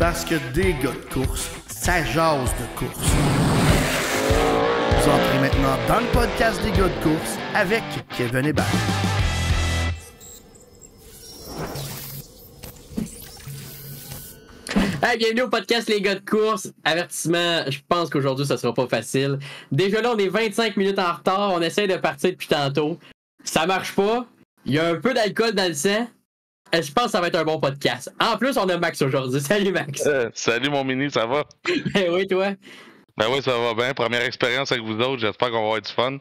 Parce que des gars de course, ça jase de course. Vous entrez maintenant dans le podcast des gars de course avec Kevin Hébert. Hey, bienvenue au podcast Les gars de course. Avertissement, je pense qu'aujourd'hui ça sera pas facile. Déjà là, on est 25 minutes en retard, on essaie de partir depuis tantôt. Ça marche pas, il y a un peu d'alcool dans le sang. Je pense que ça va être un bon podcast. En plus, on a Max aujourd'hui. Salut Max. Salut mon mini, ça va? Oui, toi? Ben oui, ça va bien. Première expérience avec vous autres, j'espère qu'on va avoir du fun.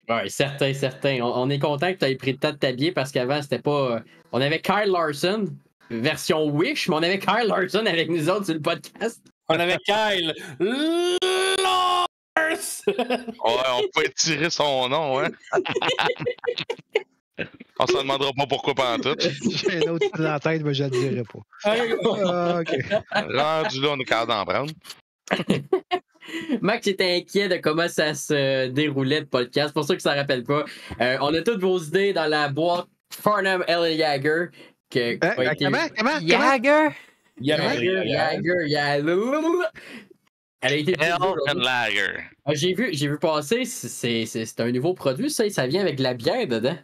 Oui, certain. On est content que tu aies pris le temps de t'habiller parce qu'avant, c'était pas... On avait Kyle Larson, version Wish, mais on avait Kyle Larson avec nous autres sur le podcast. On avait Kyle Lars! Ouais, on peut étirer son nom, hein? On se demandera pas pourquoi pantoute. J'ai un autre dans la tête, mais je ne le dirai pas. OK. Rendu là, on est capable d'en prendre. Max était inquiet de comment ça se déroulait le podcast. Pour ceux qui ne s'en rappellent pas, on a toutes vos idées dans la boîte Farnham L. Jagger. Comment? Jagger? Jagger. Elle a été Hell aujourd'hui. and Lager. J'ai vu passer, c'est un nouveau produit, ça vient avec de la bière dedans.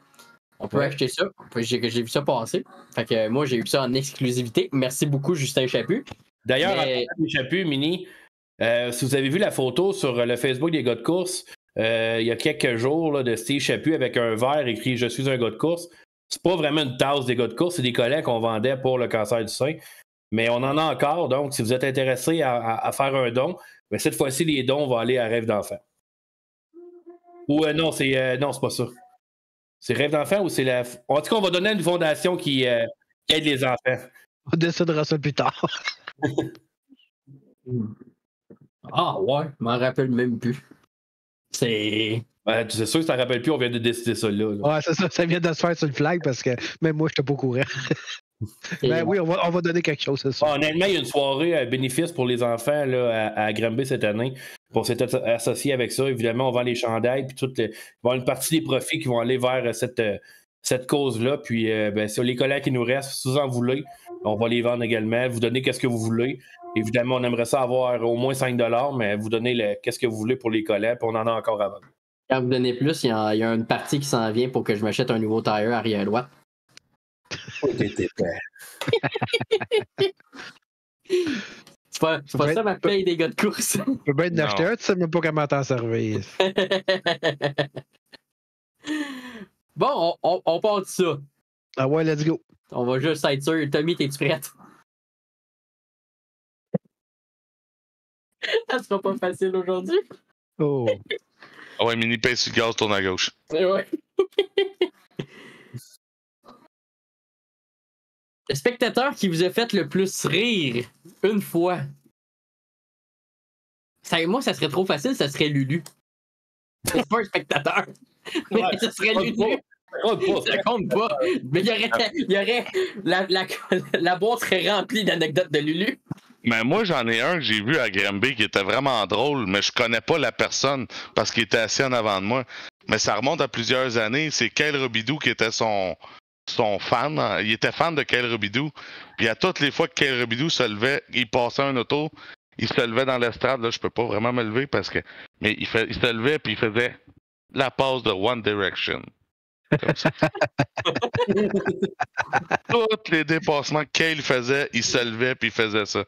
On peut acheter ça. J'ai vu ça passer. Fait que moi, j'ai eu ça en exclusivité. Merci beaucoup, Justin Chaput. D'ailleurs, Mais- en Chaput, Mini, si vous avez vu la photo sur le Facebook des gars de course, il y a quelques jours là, de Steve Chaput avec un verre écrit « Je suis un gars de course ». C'est pas vraiment une tasse des gars de course, c'est des collets qu'on vendait pour le cancer du sein. Mais on en a encore, donc si vous êtes intéressé à faire un don, ben, cette fois-ci, les dons vont aller à Rêve d'enfant. Ou non, c'est pas ça. C'est Rêve d'enfant ou c'est la... En tout cas, on va donner à une fondation qui aide les enfants. On décidera ça plus tard. Ah ouais, je m'en rappelle même plus. C'est... C'est sûr que ça ne rappelle plus, on vient de décider ça là. Ouais, c'est ça, ça vient de se faire sur le flag parce que même moi, je n'étais pas au courant. Ben oui, on va donner quelque chose, c'est ça. Honnêtement, il y a une soirée à bénéfice pour les enfants là, à Granby cette année. On s'est associé avec ça. Évidemment, on vend les chandails, puis il va y avoir une partie des profits qui vont aller vers cette cause-là. Puis, sur les collègues qui nous restent, si vous en voulez, on va les vendre également. Vous donnez qu'est-ce que vous voulez. Évidemment, on aimerait ça avoir au moins 5 $, mais vous donnez qu'est-ce que vous voulez pour les collègues, puis on en a encore à vendre. Quand vous donnez plus, il y a une partie qui s'en vient pour que je m'achète un nouveau tire arrière droite. C'est pas ça ma paye des gars de course. Tu peux bien en acheter un, tu sais même pas comment t'en servir. Bon, on part de ça. Ah ouais, let's go. On va juste être sûr. Tommy, t'es-tu prête? Ça sera pas facile aujourd'hui. Oh. Ah ouais, mini paye sur le gaz, tourne à gauche. Ouais. Le spectateur qui vous a fait le plus rire une fois. Moi, ça serait trop facile, ça serait Lulu. C'est pas un spectateur. Mais Ouais, ça serait ça Lulu. compte pas. Ça compte pas. Mais il y aurait la boîte serait remplie d'anecdotes de Lulu. Mais moi, j'en ai un que j'ai vu à Granby qui était vraiment drôle, mais je connais pas la personne parce qu'il était assis en avant de moi. Mais ça remonte à plusieurs années. C'est Kyle Robidoux qui était son fan. Il était fan de Kyle Robidoux. Puis à toutes les fois que Kyle Robidoux se levait, il passait un auto, il se levait dans l'estrade. Là, je peux pas vraiment me lever parce que. Mais il se levait puis il faisait la passe de One Direction. Comme ça. Tous les dépassements que Kyle faisait, il se levait puis il faisait ça.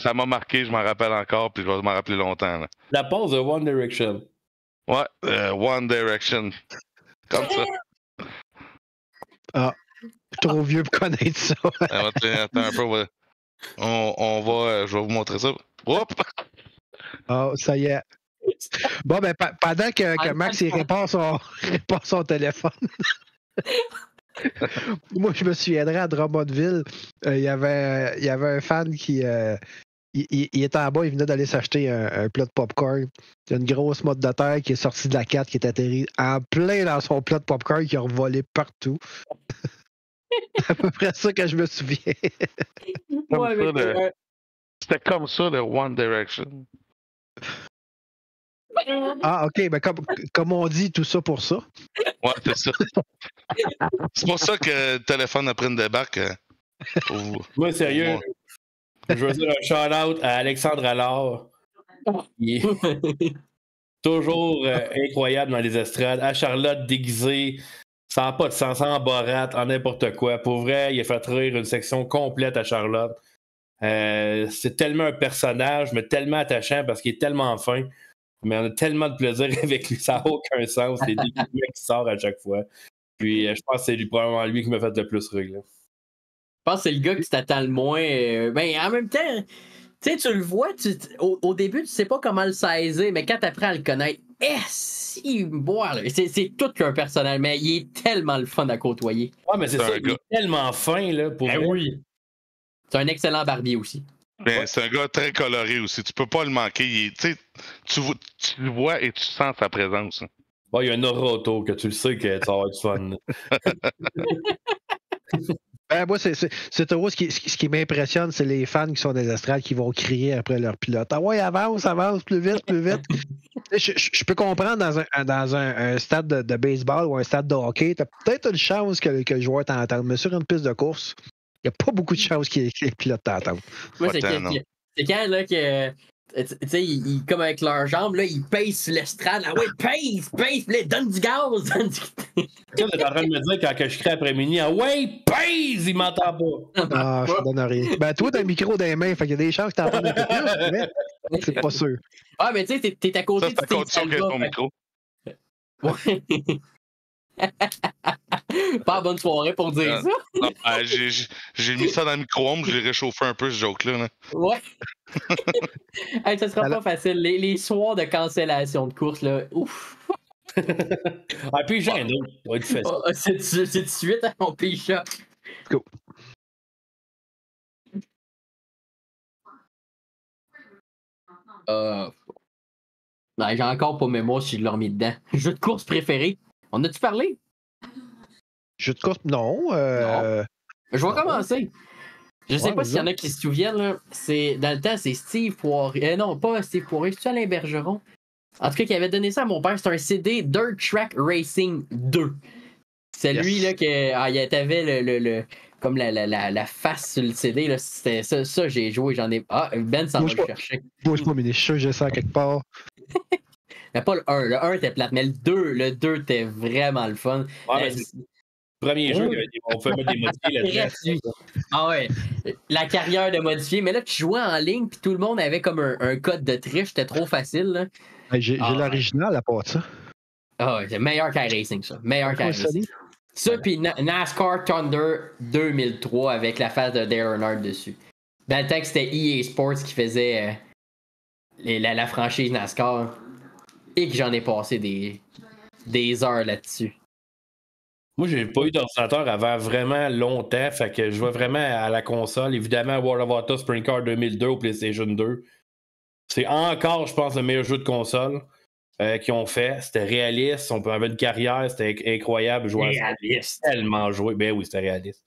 Ça m'a marqué, je m'en rappelle encore, puis je vais m'en rappeler longtemps. Là. La pause de One Direction. Ouais, One Direction. Comme ça. Ah, je suis trop vieux pour connaître ça. Attends un peu, on va, je vais vous montrer ça. Oups! Ah, ça y est. Bon, ben, pendant que Max il répare son téléphone, moi, je me souviendrai à Drummondville, il y avait un fan qui il était en bas, il venait d'aller s'acheter un plat de popcorn. Il y a une grosse motte de terre qui est sortie de la 4 qui est atterrie en plein dans son plat de popcorn qui a revolé partout. C'est à peu près ça que je me souviens. Ouais, mais C'était comme ça, le One Direction. Ah, OK, ben comme on dit, tout ça pour ça. Ouais, c'est ça. C'est pour ça que le téléphone a pris une débarque. Moi, sérieux, Je veux dire un shout-out à Alexandre Allard. Il est toujours incroyable dans les estrades. À Charlotte déguisée, ça n'a pas de sens, en barate, en n'importe quoi. Pour vrai, il a fait rire une section complète à Charlotte. C'est tellement un personnage, mais tellement attachant parce qu'il est tellement fin. Mais on a tellement de plaisir avec lui, ça n'a aucun sens. Les déguisements qui sortent à chaque fois. Puis je pense que c'est probablement lui qui m'a fait le plus rire. Là. Je pense que c'est le gars qui t'attend le moins. Ben, en même temps, tu sais, tu le vois, au début, tu sais pas comment le saisir, mais quand tu apprends à le connaître, si boire, c'est tout qu'un personnage, mais il est tellement le fun à côtoyer. Ouais, mais c'est ça, il est tellement fin, là, pour vrai. Oui. C'est un excellent barbier aussi. Ben, c'est un gars très coloré aussi. Tu peux pas le manquer. Tu le vois et tu sens sa présence. Bon, il y a un aura autour que tu le sais que ça va être fun. Moi, c'est toujours ce qui m'impressionne, c'est les fans qui sont des estrades qui vont crier après leur pilote. Ah ouais, avance, plus vite, plus vite. Je peux comprendre dans un stade de baseball ou un stade de hockey, tu as peut-être une chance que le joueur t'entende, mais sur une piste de course, il n'y a pas beaucoup de chances que les pilotes t'entendent. Moi, c'est quand là que. Tu sais, ils, comme avec leurs jambes, là, ils pèsent sur l'estrade. Ah ouais, pèse, là, donne du gaz. Tu es en train de me dire quand je crie après-midi, ah ouais, pèse, il m'entend pas. Ah, je te donne rien. Ben, toi, t'as un micro dans les mains, fait qu'il y a des chances que t'entendes un peu plus, mais c'est pas sûr. Ah, mais tu sais, t'es à côté de condition qu'il y ait ton micro. Ouais. Pas bonne soirée pour dire ça. Non, j'ai mis ça dans le micro-ondes, je l'ai réchauffé un peu, ce joke-là. Là. Ouais. Hey, ça sera pas facile. Les soirs de cancellation de course, là, ouf. Ah, puis j'ai un autre. Ça va être facile. C'est de suite à mon picha. Go. Ben, j'ai encore pas mémoire si je l'ai remis dedans. Jeu de course préféré. On a-tu parlé? Jeu de course, non. Non. Je vais commencer. Je sais pas s'il y en a vas-y. qui se souviennent. Là. Dans le temps, c'est Steve Poirier. Non, pas Steve Poirier. C'est-tu Alain Bergeron? En tout cas, qui avait donné ça à mon père. C'est un CD Dirt Track Racing 2. C'est lui là, qui comme la face sur le CD. Là, c'était ça, j'ai joué. J'en ai. Ah, Ben s'en va le chercher. Bouge pas, mais je suis sûr que j'ai ça quelque part. Mais pas le 1. Le 1 était plate, mais le 2 était vraiment le fun. Ouais, c'est le premier jeu, on peut mettre des modifiés là-dedans. Ah ouais. La carrière de modifier. Mais là, tu jouais en ligne, puis tout le monde avait comme un code de triche. C'était trop facile. Là. J'ai l'original à part de ça. Ah ouais, c'est meilleur qu'iRacing, ça. Meilleur qu'iRacing. Ça, puis NASCAR Thunder 2003 avec la face de Dale Earnhardt dessus. Dans le temps que c'était EA Sports qui faisait la franchise NASCAR. Et que j'en ai passé des heures là-dessus. Moi, j'ai pas eu d'ordinateur avant vraiment longtemps, fait que je vais vraiment à la console. Évidemment, World of Warcraft Sprint Car 2002 au PlayStation 2. C'est encore, je pense, le meilleur jeu de console qu'ils ont fait. C'était réaliste, on avait une carrière, c'était incroyable. Réaliste. Tellement joué. Ben oui, c'était réaliste.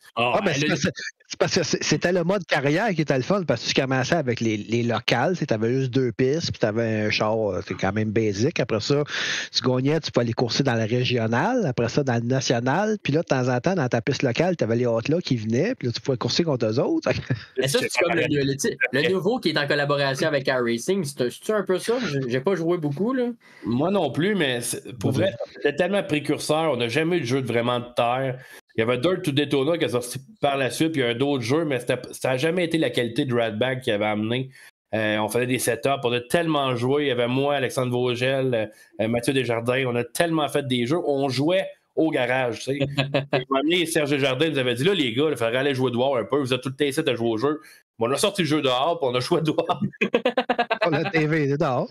C'est parce que c'était le mode carrière qui était le fun, parce que tu commençais avec les locales, tu avais juste 2 pistes, puis tu avais un char, c'est quand même basique. Après ça, tu gagnais, tu pouvais aller courser dans le régional, après ça, dans le national, puis là, de temps en temps, dans ta piste locale, tu avais les hot-là qui venaient, puis là, tu pouvais courser contre eux autres. Mais ça, c'est comme le nouveau qui est en collaboration avec iRacing. C'est-tu un peu ça? J'ai pas joué beaucoup, là. Moi non plus, mais pour vrai, c'était tellement précurseur. On n'a jamais eu de jeu de vraiment de terre. Il y avait Dirt to Daytona qui est sorti par la suite, puis il y a un d'autres jeux, mais ça n'a jamais été la qualité de Radbag qui avait amené. On faisait des setups, on a tellement joué. Il y avait moi, Alexandre Vogel, Mathieu Desjardins. On a tellement fait des jeux. On jouait au garage. Tu sais. Et Serge Desjardins nous avait dit là, les gars, il faudrait aller jouer dehors un peu. Vous êtes tout le temps à jouer au jeu. Bon, on a sorti le jeu dehors, puis on a joué dehors. On a TV dehors.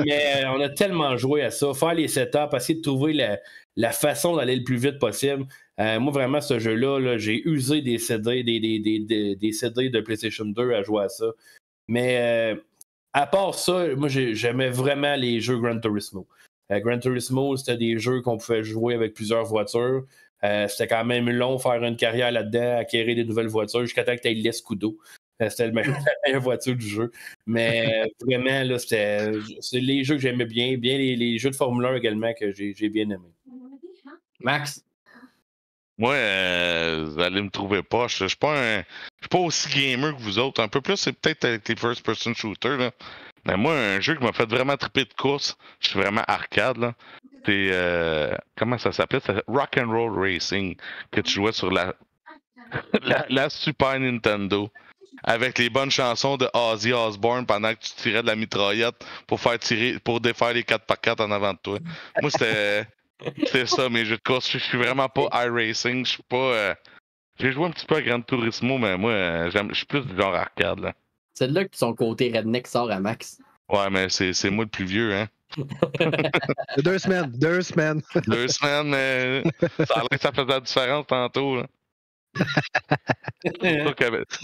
Mais on a tellement joué à ça. Faire les setups, essayer de trouver la façon d'aller le plus vite possible. Moi, vraiment, ce jeu-là, j'ai usé des CD, des CD de PlayStation 2 à jouer à ça. Mais à part ça, moi, j'aimais vraiment les jeux Gran Turismo. Gran Turismo, c'était des jeux qu'on pouvait jouer avec plusieurs voitures. C'était quand même long faire une carrière là-dedans, acquérir des nouvelles voitures jusqu'à temps que tu aies l'Escudo. C'était la meilleure voiture du jeu. Mais vraiment, là, c'est les jeux que j'aimais bien les jeux de Formule 1 également que j'ai bien aimé. Max? Moi, vous allez me trouver poche. Je suis pas aussi gamer que vous autres. Un peu plus, c'est peut-être avec les first-person shooters. Là. Mais moi, un jeu qui m'a fait vraiment triper de course, je suis vraiment arcade. Là. C'est. Comment ça s'appelait? C'est Rock'n'Roll Racing, que tu jouais sur la Super Nintendo. Avec les bonnes chansons de Ozzy Osbourne pendant que tu tirais de la mitraillette pour défaire les 4x4 en avant de toi. Moi, c'était ça, mes jeux de course. Je suis vraiment pas iRacing. Je suis pas. J'ai joué un petit peu à Gran Turismo, mais moi, je suis plus du genre arcade. Là. C'est là que son côté redneck sort à max. Ouais, mais c'est moi le plus vieux, hein. 2 semaines. 2 semaines. 2 semaines, mais ça a l'air que ça faisait la différence tantôt. Là.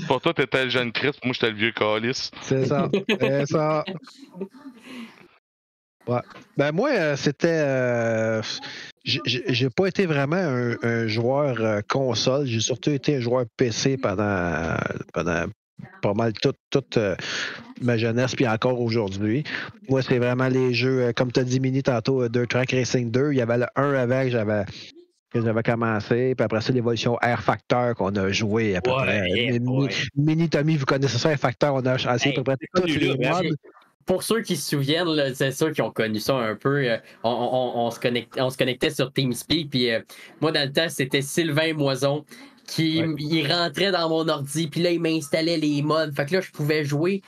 Pour toi, t'étais le jeune Chris, moi j'étais le vieux calice. C'est ça. C'est ça. Ouais. Ben moi, c'était. J'ai pas été vraiment un joueur console. J'ai surtout été un joueur PC pendant pas mal toute ma jeunesse, puis encore aujourd'hui. Moi, c'est vraiment les jeux, comme tu as dit, Mini, tantôt, Dirt Track Racing 2. Il y avait le 1 avec, que j'avais commencé, puis après ça, l'évolution Air Factor qu'on a joué à peu près. Mini Tommy, vous connaissez ça, Air Factor, on a essayé à peu près tous les modes. Pour ceux qui se souviennent, là, c'est ceux qui ont connu ça un peu, on se connectait sur TeamSpeak, puis moi, dans le temps, c'était Sylvain Moison qui il rentrait dans mon ordi, puis là, il m'installait les modes. Fait que là, je pouvais jouer.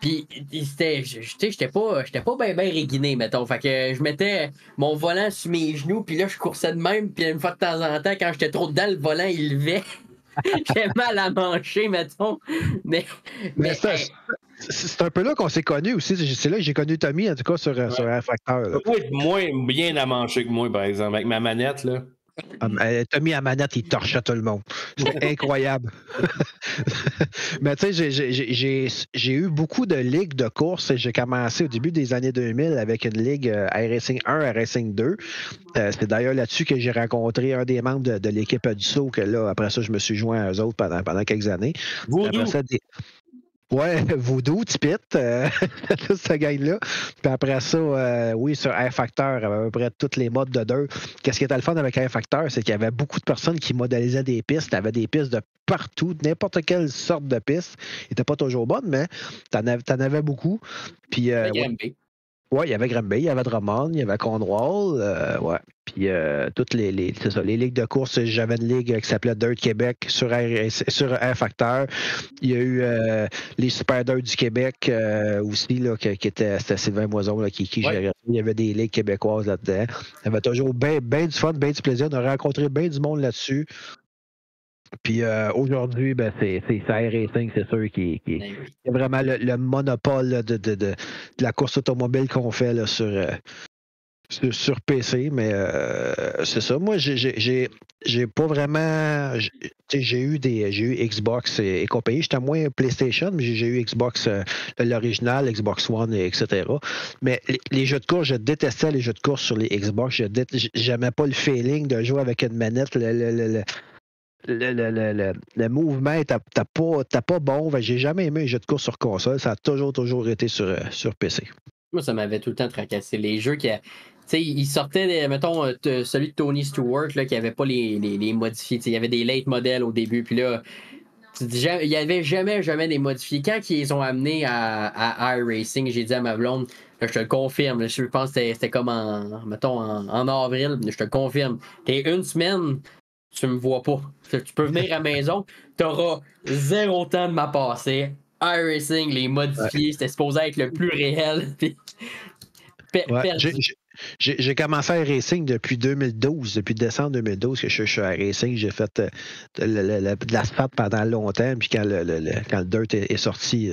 Puis, j'étais pas bien réguiné, mettons. Fait que je mettais mon volant sur mes genoux, puis là, je coursais de même, puis une fois de temps en temps, quand j'étais trop dedans, le volant, il levait. J'avais mal à manger, mettons. Mais c'est un peu là qu'on s'est connus aussi. C'est là que j'ai connu Tommy, en tout cas, sur Air Factor. Tu peux être moins bien à manger que moi, par exemple, avec ma manette, là. Tommy à manette, il torchait tout le monde. C'est incroyable. Mais tu sais, j'ai eu beaucoup de ligues de course. J'ai commencé au début des années 2000 avec une ligue iRacing 1, iRacing 2. C'est d'ailleurs là-dessus que j'ai rencontré un des membres de l'équipe du Saut, que là, après ça, je me suis joint à eux autres pendant quelques années. Voodoo. Après ça, ouais, Voodoo, Tipit, toute cette gang-là. Puis après ça, oui, sur Air Factor, à peu près tous les modes de Dirt. Qu'est-ce qui était le fun avec Air Factor, c'est qu'il y avait beaucoup de personnes qui modélisaient des pistes. Tu avais des pistes de partout, n'importe quelle sorte de piste. Ils n'étaient pas toujours bonnes, mais tu en avais beaucoup. Puis, ouais, il y avait Granby, il y avait Drummond, il y avait Cornwall, ouais. Puis toutes les ligues de course, j'avais une ligue qui s'appelait Dirt Québec sur Air Factor. Il y a eu les Super Dirt du Québec aussi, là, c'était Sylvain Moison là, qui gérait. Il y avait des ligues québécoises là-dedans. Il y avait toujours bien du fun, bien du plaisir. On a rencontré bien du monde là-dessus. Puis aujourd'hui, ben, c'est iRacing, c'est sûr, qui est vraiment le monopole là, de la course automobile qu'on fait là, sur PC. Mais c'est ça. Moi, j'ai pas vraiment. J'ai eu Xbox et compagnie. J'étais moins PlayStation, mais j'ai eu Xbox, l'original, Xbox One, etc. Mais les jeux de course, je détestais les jeux de course sur les Xbox. J'aimais pas le feeling de jouer avec une manette. Le mouvement n'était pas bon. J'ai jamais aimé les jeux de course sur console. Ça a toujours été sur PC. Moi, ça m'avait tout le temps tracassé. Les jeux qui... Tu sais, ils sortaient, mettons, celui de Tony Stewart, là, qui n'avait pas les modifiés. Il y avait des late modèles au début, puis là, il n'y avait jamais des modifiés. Quand ils ont amené à iRacing, j'ai dit à ma blonde, là, je te le confirme, là, je pense que c'était comme en avril, je te le confirme. T'es une semaine, tu me vois pas. Tu peux venir à la maison, t'auras 0 temps de ma passée. iRacing, les modifiés, c'était supposé être le plus réel. J'ai commencé à iRacing depuis 2012, depuis décembre 2012 que je suis à iRacing. J'ai fait de l'asphalte pendant longtemps, puis quand le Dirt est sorti,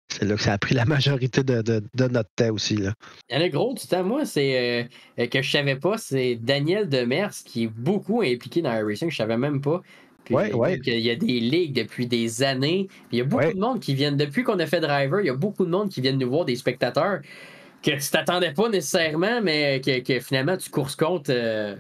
c'est là que ça a pris la majorité de notre temps aussi. Là. Il y en a gros du temps. Moi, c'est que je savais pas, c'est Daniel Demers qui est beaucoup impliqué dans iRacing. Je savais même pas. Puis, il y a des ligues depuis des années. Puis, il y a beaucoup de monde qui viennent, depuis qu'on a fait Driver, il y a beaucoup de monde qui viennent nous voir, des spectateurs que tu t'attendais pas nécessairement, mais que finalement tu courses contre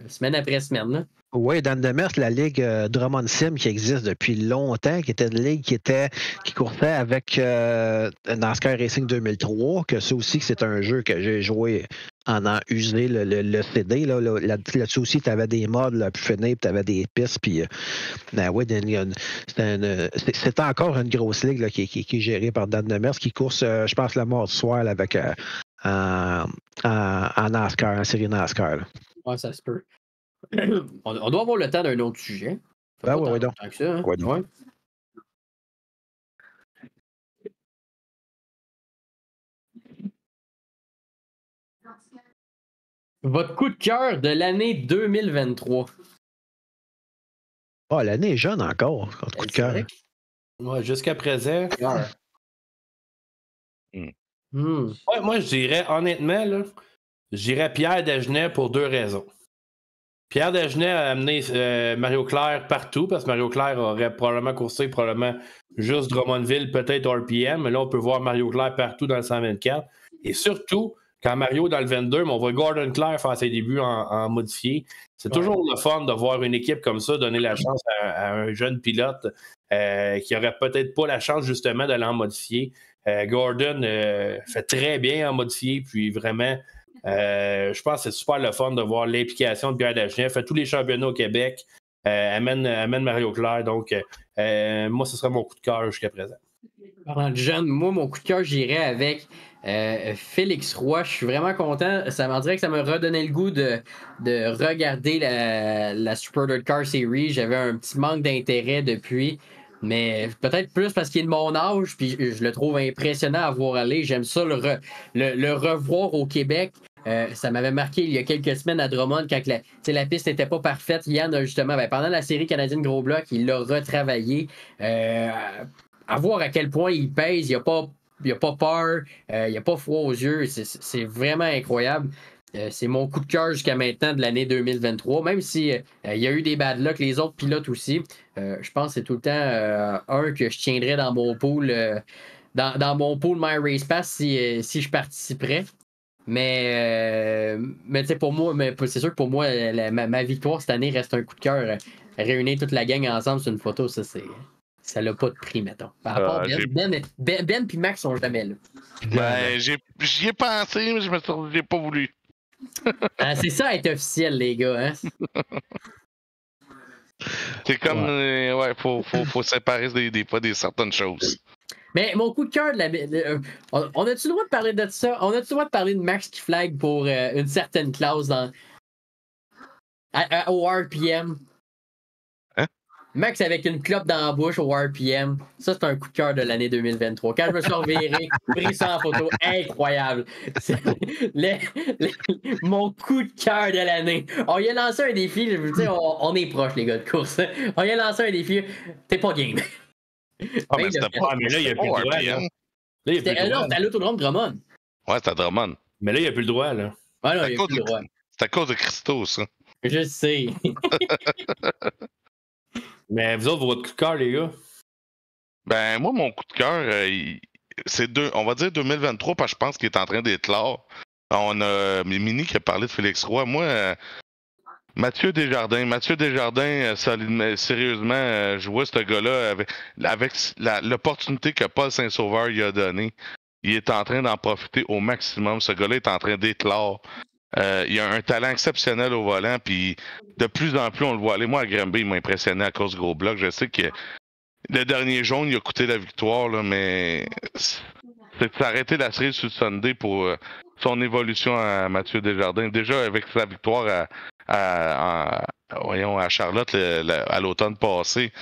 semaine après semaine. Là. Oui, Dan Demers, la ligue Drummond Sim qui existe depuis longtemps, qui était une ligue qui coursait avec NASCAR Racing 2003, que ça aussi, c'est un jeu que j'ai joué en ayant usé le CD. Là-dessus aussi, tu avais des modes là, plus finis, puis tu avais des pistes. Puis, ouais, c'était encore une grosse ligue là, qui est gérée par Dan Demers, qui course, je pense, le mardi soir là, avec en NASCAR, en série NASCAR. Là. Ouais, ça se peut. On doit avoir le temps d'un autre sujet. Ben oui, donc. Que ça, hein? Ouais. Votre coup de cœur de l'année 2023. Ah, l'année est jeune encore, votre coup de cœur. Ouais, jusqu'à présent. Ouais, moi, je dirais, honnêtement, là, je dirais Pierre Dagenet pour 2 raisons. Pierre Dagenet a amené Mario Claire partout, parce que Mario Claire aurait probablement coursé juste Drummondville, peut-être RPM, mais là, on peut voir Mario Claire partout dans le 124. Et surtout, quand Mario dans le 22, mais on voit Gordon Claire faire ses débuts en modifié. C'est toujours le fun de voir une équipe comme ça donner la chance à un jeune pilote qui n'aurait peut-être pas la chance, justement, d'aller en modifié. Gordon fait très bien en modifié, puis vraiment... je pense que c'est super le fun de voir l'implication de Pierre Dagenet. Fait tous les championnats au Québec, amène Mario Claire. Donc, moi, ce serait mon coup de cœur jusqu'à présent. Parlant de jeune, moi, mon coup de cœur, j'irais avec Félix Roy. Je suis vraiment content. Ça m'en dirait que ça m'a redonné le goût de regarder la Super Dirt Car Series. J'avais un petit manque d'intérêt depuis. Mais peut-être plus parce qu'il est de mon âge, puis je le trouve impressionnant à voir aller. J'aime ça le revoir au Québec. Ça m'avait marqué il y a quelques semaines à Drummond quand la piste n'était pas parfaite. Yann a justement, pendant la série canadienne Gros Bloc, il l'a retravaillé. À voir à quel point il pèse, il n'y a pas peur, il n'y a pas froid aux yeux. C'est vraiment incroyable. C'est mon coup de cœur jusqu'à maintenant de l'année 2023, même si il y a eu des bad luck, les autres pilotes aussi. Je pense que c'est tout le temps un que je tiendrais dans mon pool dans mon pool My Race Pass si je participerais. Mais tu sais, pour moi, c'est sûr que pour moi, ma victoire cette année reste un coup de cœur. Réunir toute la gang ensemble sur une photo, ça n'a pas de prix, mettons. Par rapport à Ben et Max sont jamais là. Ben, j'y ai pensé, mais j'ai pas voulu. C'est ça être officiel, les gars. Hein? C'est comme, faut séparer des fois des certaines choses. Mais mon coup de cœur, on a-tu le droit de parler de ça? On a-tu le droit de parler de Max qui flag pour une certaine clause au RPM? Hein? Max avec une clope dans la bouche au RPM, ça c'est un coup de cœur de l'année 2023. Quand je me suis reviré, pris ça en photo, incroyable. Mon coup de cœur de l'année. On y a lancé un défi, je veux dire, on est proches les gars de course. On y a lancé un défi, t'es pas game. Ah, mais c'était pas, mais là, il n'y a plus le droit. C'était à l'Autodrome Drummond. Ouais, c'était à Drummond. Mais là, il n'y a plus le droit, là. Ah non, il n'y a plus le droit. C'est à cause de Christo, ça. Je sais. Mais vous autres, votre coup de cœur, les gars? Ben, moi, mon coup de cœur, c'est on va dire 2023, parce que je pense qu'il est en train d'être là. On a Mini qui a parlé de Félix Roy. Moi, Mathieu Desjardins, sérieusement, je vois ce gars-là avec l'opportunité que Paul Saint-Sauveur lui a donnée. Il est en train d'en profiter au maximum. Ce gars-là est en train d'éclore. Il a un talent exceptionnel au volant, puis de plus en plus, on le voit aller. Moi, à Granby, il m'a impressionné à cause du Gros Bloc. Je sais que le dernier jaune, il a coûté la victoire, là, mais c'est arrêté la série sur le Sunday pour son évolution à Mathieu Desjardins. Déjà, avec sa victoire à Charlotte à l'automne passé,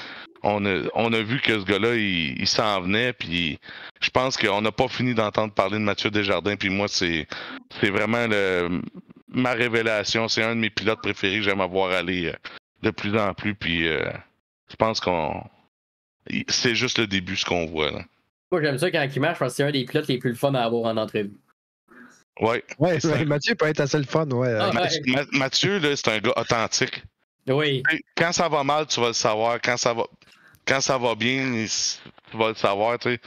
on a vu que ce gars-là, il s'en venait, puis je pense qu'on n'a pas fini d'entendre parler de Mathieu Desjardins, puis moi, c'est vraiment ma révélation. C'est un de mes pilotes préférés que j'aime avoir aller de plus en plus, puis je pense c'est juste le début, ce qu'on voit, là. Moi, j'aime ça quand il marche, parce que c'est un des pilotes les plus fun à avoir en entrevue. Ouais. Mathieu peut être assez le fun, ouais. Mathieu, là, c'est un gars authentique. Oui. Quand ça va mal, tu vas le savoir. Quand ça va bien, tu vas le savoir, tu sais.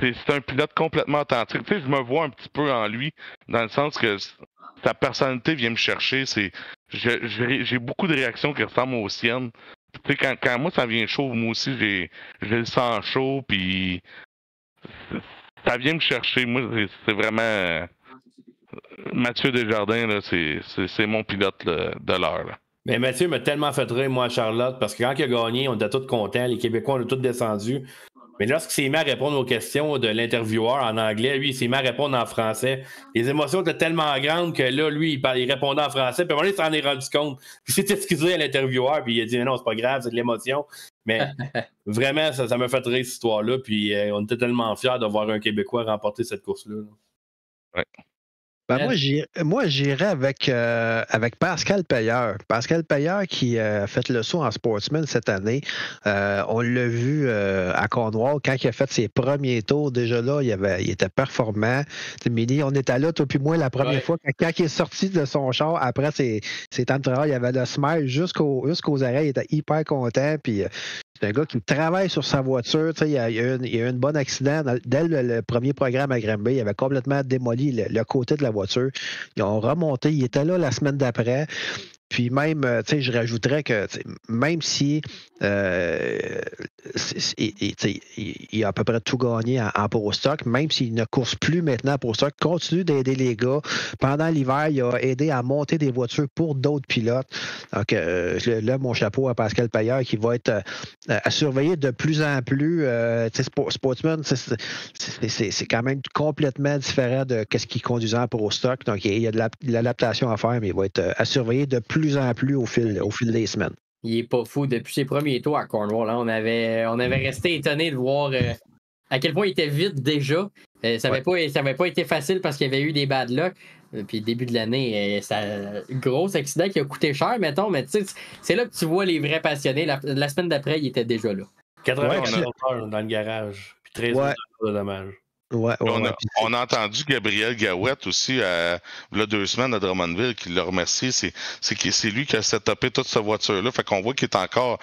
C'est un pilote complètement authentique. Tu sais, je me vois un petit peu en lui, dans le sens que sa personnalité vient me chercher. J'ai beaucoup de réactions qui ressemblent aux siennes. Tu sais, quand moi ça vient chaud, moi aussi j'ai le sang chaud, puis ça vient me chercher. Moi, c'est vraiment Mathieu Desjardins, là, c'est mon pilote là, de l'heure. Là. Mais Mathieu m'a tellement fait rire, moi, à Charlotte, parce que quand il a gagné, on était tous contents. Les Québécois, on a tous descendu. Mais lorsqu'il s'est mis à répondre aux questions de l'intervieweur en anglais, lui, il s'est mis à répondre en français. Les émotions étaient tellement grandes que là, lui, il répondait en français. Puis à un moment donné, il s'en est rendu compte. Puis il s'est excusé à l'intervieweur, puis il a dit non, c'est pas grave, c'est de l'émotion. Mais vraiment, ça m'a fait rire cette histoire-là. Puis on était tellement fiers de voir un Québécois remporter cette course-là. Ouais. Ben moi, j'irais avec Pascal Payeur. Pascal Payeur qui a fait le saut en sportsman cette année. On l'a vu à Cornwall quand il a fait ses premiers tours. Déjà là, il était performant. Mini, on était là, toi puis moi, la première fois. Quand il est sorti de son char, après ses temps de travail, il avait le smile jusqu'aux oreilles. Il était hyper content. Puis c'est un gars qui travaille sur sa voiture. Il y a eu un bon accident. Dès le premier programme à Granby, il avait complètement démoli le côté de la voiture. Ils ont remonté. Il était là la semaine d'après. Puis même, je rajouterais que même si il a à peu près tout gagné en Pro Stock, même s'il ne course plus maintenant Pro Stock, continue d'aider les gars. Pendant l'hiver, il a aidé à monter des voitures pour d'autres pilotes. Donc là, mon chapeau à Pascal Payeur qui va être à surveiller de plus en plus. Sportsman, c'est quand même complètement différent de ce qu'il conduisait en Pro Stock. Donc il y a de l'adaptation à faire, mais il va être à surveiller de plus en plus au fil des semaines. Il est pas fou. Depuis ses premiers tours à Cornwall, hein, on avait resté étonné de voir à quel point il était vite déjà. Ça n'avait pas été facile parce qu'il y avait eu des bad luck. Puis le début de l'année, gros accident qui a coûté cher, mettons. Mais c'est là que tu vois les vrais passionnés. La semaine d'après, il était déjà là. 80 heures dans le garage. Puis 13 heures de dommages. On a entendu Gabriel Gawette aussi, il y a 2 semaines à Drummondville, qui l'a remercié. C'est lui qui a setupé toute cette voiture-là. Fait qu'on voit qu'il est encore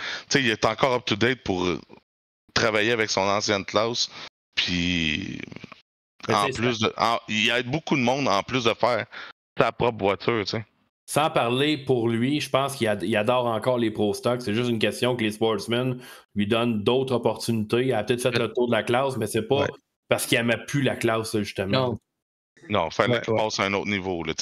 up-to-date pour travailler avec son ancienne classe. Puis, il aide beaucoup de monde en plus de faire sa propre voiture, tu sais. Sans parler pour lui, je pense qu'il adore encore les Pro Stock. C'est juste une question que les sportsmen lui donnent d'autres opportunités. Il a peut-être fait le tour de la classe, mais c'est pas... Parce qu'il n'aimait plus la classe, justement. Non, il fallait qu'il passe à un autre niveau. Là.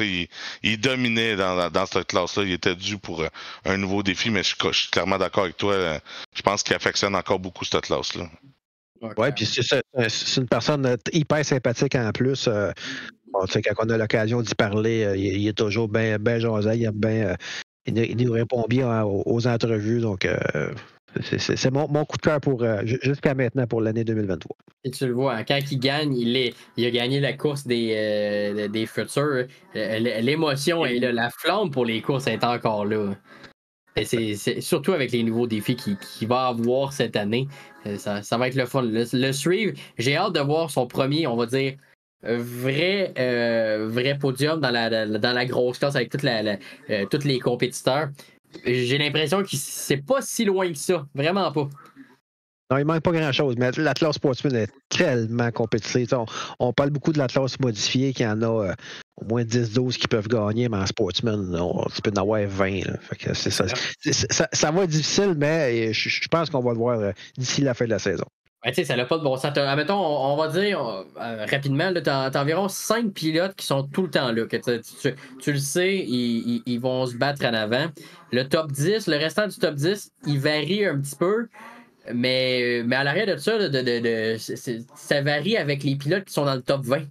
Il dominait dans cette classe-là. Il était dû pour un nouveau défi, mais je suis clairement d'accord avec toi. Je pense qu'il affectionne encore beaucoup cette classe-là. Oui, puis c'est une personne hyper sympathique en plus. Quand on a l'occasion d'y parler, il est toujours bien jasé. Il nous répond bien aux entrevues. Donc, c'est mon coup de cœur jusqu'à maintenant pour l'année 2023. Et tu le vois, hein, quand il gagne, il a gagné la course des futurs. L'émotion et la flamme pour les courses est encore là. Et c'est surtout avec les nouveaux défis qu'il va avoir cette année. Ça va être le fun. Le suivre, j'ai hâte de voir son premier, on va dire, vrai podium dans la grosse classe avec tous les compétiteurs. J'ai l'impression que c'est pas si loin que ça. Vraiment pas. Non, il manque pas grand-chose, mais la classe sportsman est tellement compétitive. On parle beaucoup de la classe modifiée, qu'il y en a au moins 10-12 qui peuvent gagner, mais en sportsman, tu peux en avoir 20. Là. Fait que c'est ça. Ça va être difficile, mais je pense qu'on va le voir d'ici la fin de la saison. Ouais, ça n'a pas de bon sens. Admettons, on va dire rapidement, tu as environ 5 pilotes qui sont tout le temps là. Que tu le sais, ils vont se battre en avant. Le top 10, le restant du top 10, il varie un petit peu. Mais à l'arrière de ça, ça varie avec les pilotes qui sont dans le top 20.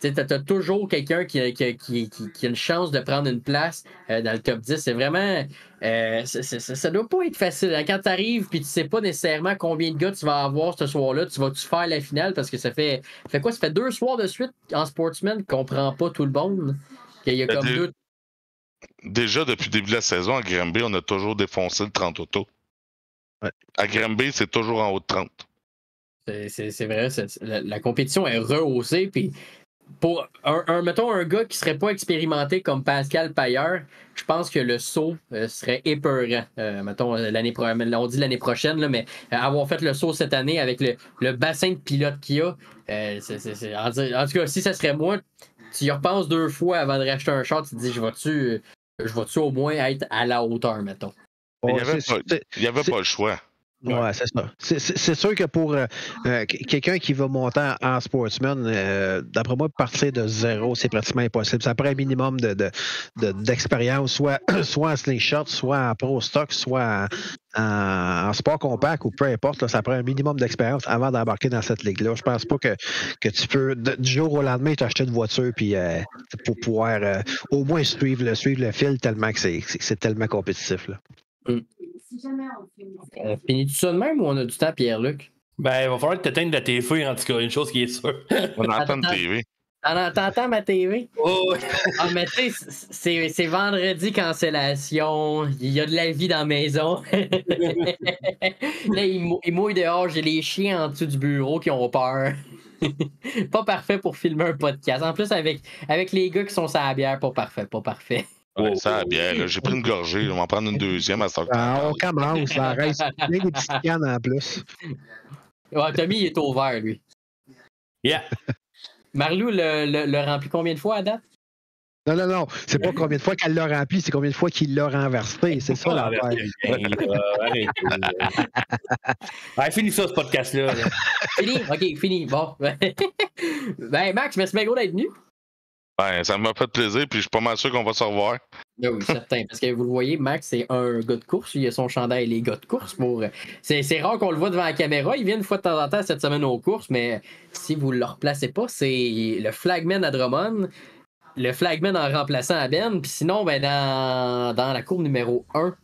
Tu as toujours quelqu'un qui a une chance de prendre une place dans le top 10. C'est vraiment... ça doit pas être facile. Quand tu arrives et tu sais pas nécessairement combien de gars tu vas avoir ce soir-là, tu vas-tu faire la finale? Parce que ça fait quoi? Ça fait 2 soirs de suite en sportsman qu'on prend pas tout le monde. Il y a comme deux... Déjà, depuis le début de la saison, à Granby, on a toujours défoncé le 30 auto. Ouais. À Granby, c'est toujours en haut de 30. C'est vrai, la compétition est rehaussée. Puis pour mettons un gars qui serait pas expérimenté comme Pascal Payeur, je pense que le saut serait épeurant. Mettons on dit l'année prochaine, là, mais avoir fait le saut cette année avec le bassin de pilotes qu'il y a, en tout cas, si ça serait moi, tu y repenses 2 fois avant de racheter un char, tu te dis, je vais-tu au moins être à la hauteur, mettons. Il n'y avait pas le choix. Ouais, c'est ça. C'est sûr que pour quelqu'un qui va monter en sportsman, d'après moi, partir de zéro, c'est pratiquement impossible. Ça prend un minimum d'expérience, soit en slingshot, soit en pro stock, soit en sport compact ou peu importe. Là, ça prend un minimum d'expérience avant d'embarquer dans cette ligue-là. Je pense pas que tu peux, du jour au lendemain, t'acheter une voiture puis pour pouvoir au moins suivre le fil tellement que c'est tellement compétitif. Là. On finit tout ça de même ou on a du temps, Pierre-Luc? Ben, il va falloir que tu éteignes la TV, en tout cas, une chose qui est sûre. On entend une TV. T'entends ma TV? Oh. Ah, mais tu sais, c'est vendredi cancellation. Il y a de la vie dans la maison. Là, il mouille dehors. J'ai les chiens en dessous du bureau qui ont peur. Pas parfait pour filmer un podcast. En plus, avec les gars qui sont sur la bière, pas parfait. Ouais, ça a bien, là. J'ai pris une gorgée, on va en prendre une deuxième à ce temps. On commence, ça reste bien des petites cannes en plus. Ouais, Tommy, il est au vert, lui. Yeah. Marlou le rempli combien de fois à date? Non. C'est pas combien de fois qu'elle l'a rempli, c'est combien de fois qu'il l'a renversé. C'est ça l'affaire. Arrête. Finis ça, ce podcast-là. Là. Fini? OK, fini. Bon. Ben, Max, merci bien gros d'être venu. Ben, ça m'a fait plaisir, puis je suis pas mal sûr qu'on va se revoir. Ben oui, certain. Parce que vous le voyez, Max, c'est un gars de course. Il a son chandail les gars de course. C'est rare qu'on le voit devant la caméra. Il vient une fois de temps en temps cette semaine aux courses, mais si vous ne le replacez pas, c'est le flagman à Drummond, le flagman en remplaçant à Ben, puis sinon, ben, dans la courbe numéro 1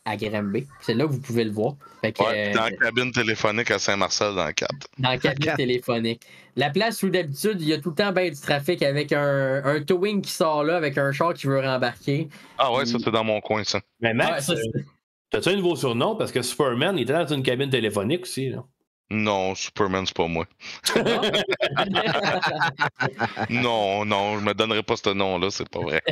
à Granby. C'est là que vous pouvez le voir. Fait que, dans la cabine téléphonique à Saint-Marcel dans le 4. Dans la cabine téléphonique. La place où d'habitude, il y a tout le temps ben du trafic avec un towing qui sort là, avec un char qui veut rembarquer. Ah ouais, ça c'est dans mon coin, ça. Mais Max, t'as-tu un nouveau surnom? Parce que Superman, il était dans une cabine téléphonique aussi. Là. Non, Superman, c'est pas moi. Non, je me donnerai pas ce nom-là, c'est pas vrai.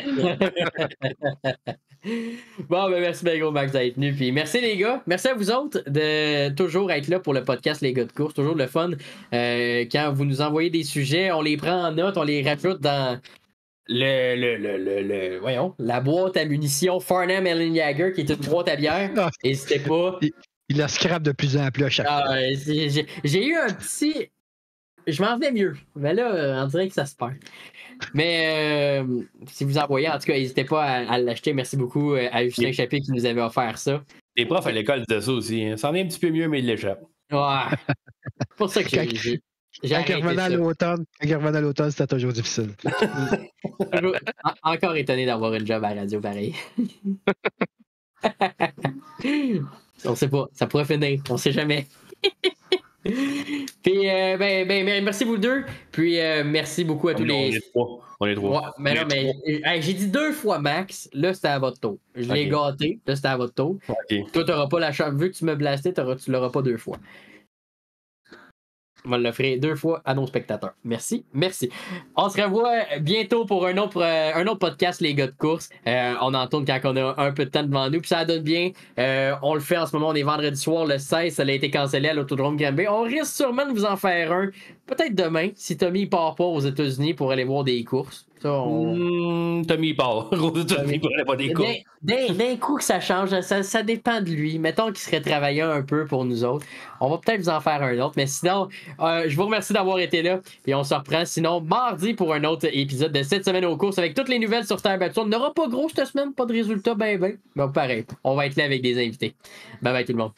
Bon, ben merci bien gros, Max, d'être venu. Puis merci les gars. Merci à vous autres de toujours être là pour le podcast Les gars de course. Toujours le fun. Quand vous nous envoyez des sujets, on les prend en note, on les rajoute dans voyons, la boîte à munitions Farnham Ellen Jagger, qui est une boîte à bière. N'hésitez pas. Il la scrape de plus en plus à chaque fois. J'ai eu un petit... Je m'en venais mieux. Mais là, on dirait que ça se perd. Mais si vous envoyez, en tout cas, n'hésitez pas à l'acheter. Merci beaucoup à Justin Chappé qui nous avait offert ça. Les profs à l'école disaient ça aussi. Hein. Ça en est un petit peu mieux, mais ils l'échappent. Ouais. C'est pour ça que j'ai quand il revenait à l'automne, c'était toujours difficile. Encore étonné d'avoir une job à la radio pareil. On sait pas, ça pourrait finir, on sait jamais. Puis, merci vous deux. Puis, merci beaucoup à tous les. On est trois. Ouais, mais non, mais j'ai dit 2 fois max. Là, c'était à votre tour. Je l'ai gâté. Là, c'était à votre tour. Okay. Toi, t'auras pas la chance. Vu que tu me blastais, tu l'auras pas 2 fois. On va l'offrir 2 fois à nos spectateurs. Merci. On se revoit bientôt pour un autre podcast, les gars de course. On en tourne quand on a un peu de temps devant nous. Puis ça donne bien. On le fait en ce moment. On est vendredi soir, le 16. Ça a été cancellé à l'Autodrome Granby. On risque sûrement de vous en faire un. Peut-être demain, si Tommy part pas aux États-Unis pour aller voir des courses. Tommy part aux États-Unis pour aller voir des courses. D'un coup que ça change, ça dépend de lui. Mettons qu'il serait travaillé un peu pour nous autres. On va peut-être vous en faire un autre. Mais sinon, je vous remercie d'avoir été là. Et on se reprend sinon mardi pour un autre épisode de cette semaine aux courses avec toutes les nouvelles sur Terre battue. On n'aura pas gros cette semaine, pas de résultats, ben. Mais pareil, on va être là avec des invités. Bye bye tout le monde.